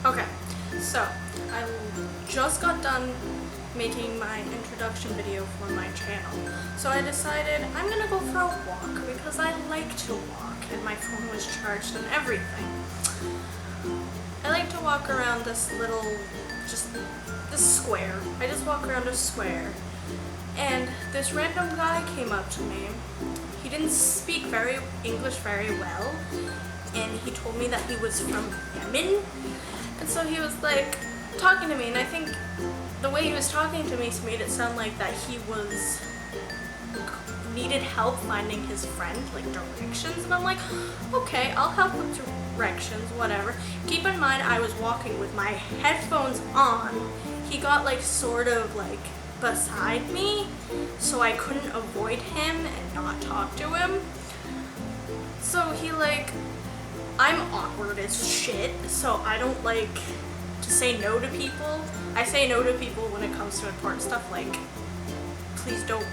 Okay, so I just got done making my introduction video for my channel. So I decided I'm gonna go for a walk because I like to walk and my phone was charged and everything. I like to walk around this little, this square. I just walk around a square and this random guy came up to me. He didn't speak English very well, and he told me that he was from Yemen. And so he was like talking to me, and I think the way he was talking to me made it sound like that he needed help finding his friend, like directions. And I'm like, okay, I'll help with directions, whatever. Keep in mind, I was walking with my headphones on. He got like sort of like beside me, so I couldn't avoid him and not talk to him. So he I'm awkward as shit, so I don't like to say no to people. I say no to people when it comes to important stuff, like, please don't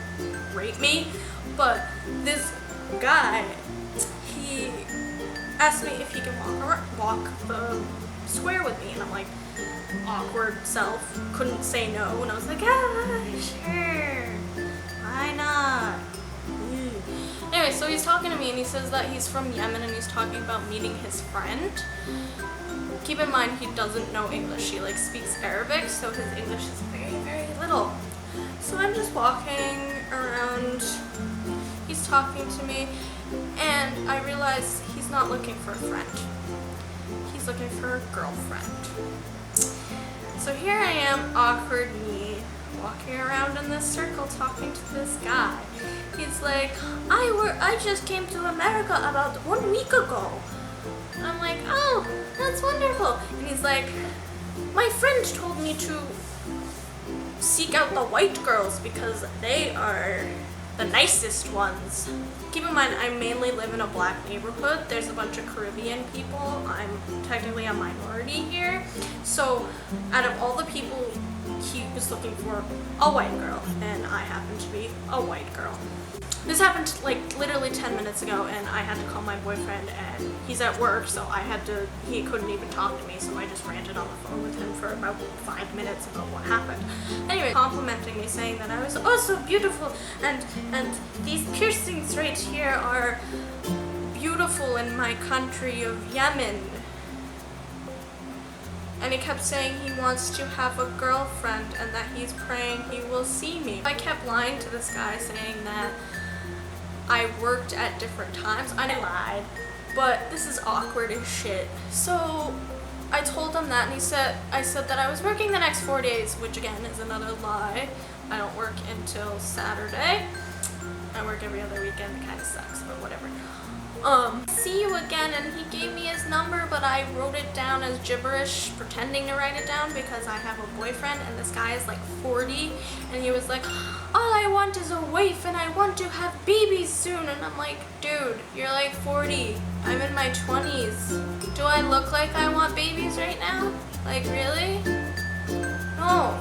rape me. But this guy, he asked me if he can walk the square with me, and I'm like, awkward self, couldn't say no, and I was like, sure, why not? Anyway, so he's talking to me and he says that he's from Yemen and he's talking about meeting his friend. Keep in mind, he doesn't know English. He speaks Arabic, so his English is very, very little. So I'm just walking around, he's talking to me, and I realize he's not looking for a friend. He's looking for a girlfriend. So here I am, awkward me, walking around in this circle talking to this guy. He's like, I just came to America about 1 week ago. And I'm like, oh, that's wonderful. And he's like, my friend told me to seek out the white girls because they are the nicest ones. Keep in mind, I mainly live in a black neighborhood. There's a bunch of Caribbean people. I'm technically a minority here. So out of all the people, he was looking for a white girl, and I happen to be a white girl. This happened literally 10 minutes ago, and I had to call my boyfriend, and he's at work, so he couldn't even talk to me, so I just ranted on the phone with him for about 5 minutes about what happened. Anyway, complimenting me, saying that I was oh so beautiful, and these piercings right here are beautiful in my country of Yemen. And he kept saying he wants to have a girlfriend and that he's praying he will see me. I kept lying to this guy, saying that I worked at different times. I lied, but this is awkward as shit. So I told him that, and I said that I was working the next 4 days, which again is another lie. I don't work until Saturday. I work every other weekend. It kind of sucks, but whatever. See you again, and he gave me his number, but I wrote it down as gibberish, pretending to write it down because I have a boyfriend, and this guy is 40, and he was like, all I want is a wife, and I want to have babies soon, and I'm like, dude, you're 40, I'm in my 20s, do I look like I want babies right now? Really? No.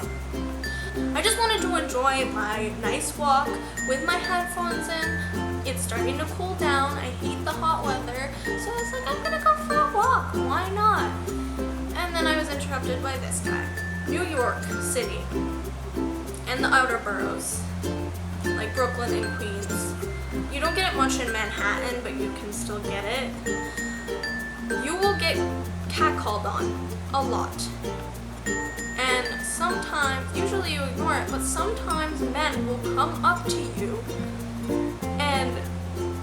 I just wanted to enjoy my nice walk with my headphones in. It's starting to cool down. I hate the hot weather. So I was like, I'm gonna go for a walk. Why not? And then I was interrupted by this guy. New York City and the outer boroughs, like Brooklyn and Queens. You don't get it much in Manhattan, but you can still get it. You will get catcalled on a lot. And sometimes, usually you ignore it, but sometimes men will come up to you and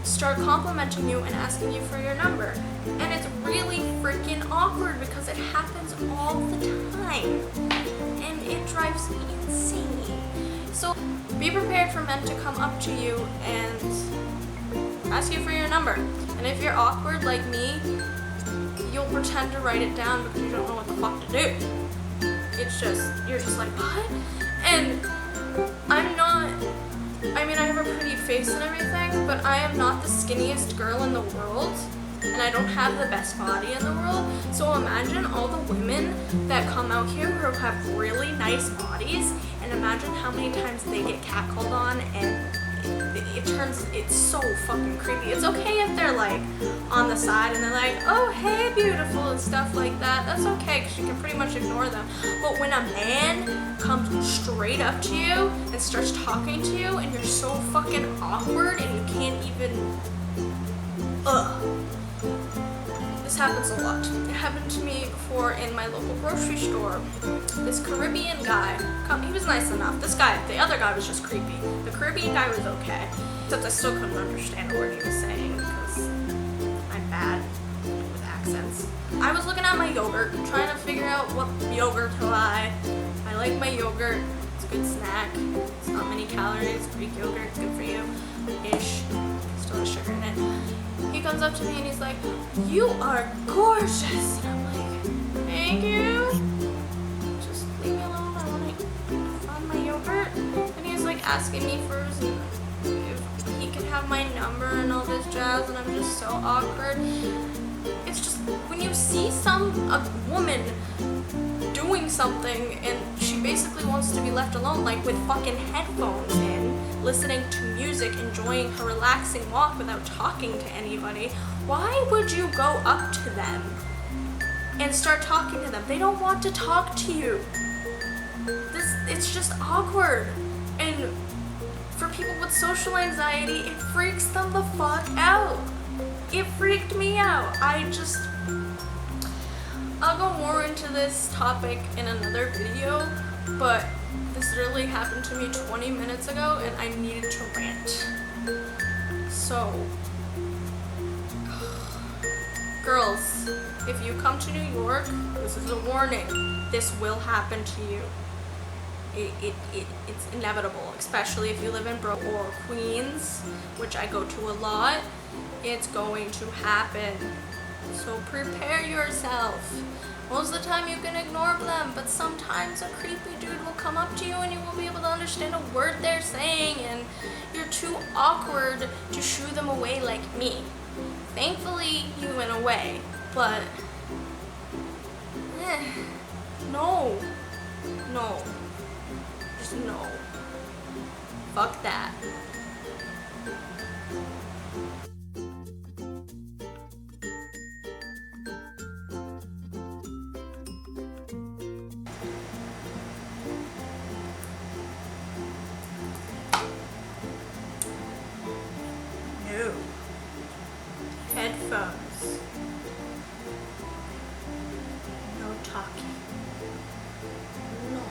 start complimenting you and asking you for your number. And it's really freaking awkward because it happens all the time. And it drives me insane. So be prepared for men to come up to you and ask you for your number. And if you're awkward like me, you'll pretend to write it down because you don't know what the fuck to do. You're just like, what? And I have a pretty face and everything, but I am not the skinniest girl in the world, and I don't have the best body in the world. So imagine all the women that come out here who have really nice bodies, and imagine how many times they get catcalled on and it's so fucking creepy. It's okay if they're like on the side and they're like, oh hey beautiful and stuff like that. That's okay because you can pretty much ignore them. But when a man comes straight up to you and starts talking to you and you're so fucking awkward and you can't even, this happens a lot. It happened to me before in my local grocery store. This Caribbean guy, he was nice enough. The other guy was just creepy. The Caribbean guy was okay, except I still couldn't understand a word he was saying because I'm bad with accents. I was looking at my yogurt, trying to figure out what yogurt to buy. I like my yogurt. It's a good snack. It's not many calories. Greek yogurt, good for you. Ish. Still has sugar in it. He comes up to me and he's like, you are gorgeous. And I'm like, thank you. Just leave me alone. I want to find my yogurt. And he's like asking me first if he could have my number and all this jazz. And I'm just so awkward. It's just when you see a woman doing something and she basically wants to be left alone, like with fucking headphones in, listening to music, enjoying her relaxing walk without talking to anybody, why would you go up to them and start talking to them? They don't want to talk to you. It's just awkward. And for people with social anxiety, it freaks them the fuck out. It freaked me out. I'll go more into this topic in another video, but this literally happened to me 20 minutes ago and I needed to rant. So, girls, if you come to New York, this is a warning. This will happen to you. It's inevitable, especially if you live in Brooklyn or Queens, which I go to a lot. It's going to happen. So prepare yourself. Most of the time you can ignore them, but sometimes a creepy dude will come up to you and you won't be able to understand a word they're saying and you're too awkward to shoo them away like me. Thankfully, you went away, but no. Just no. Fuck that. No. Headphones. No talking. No.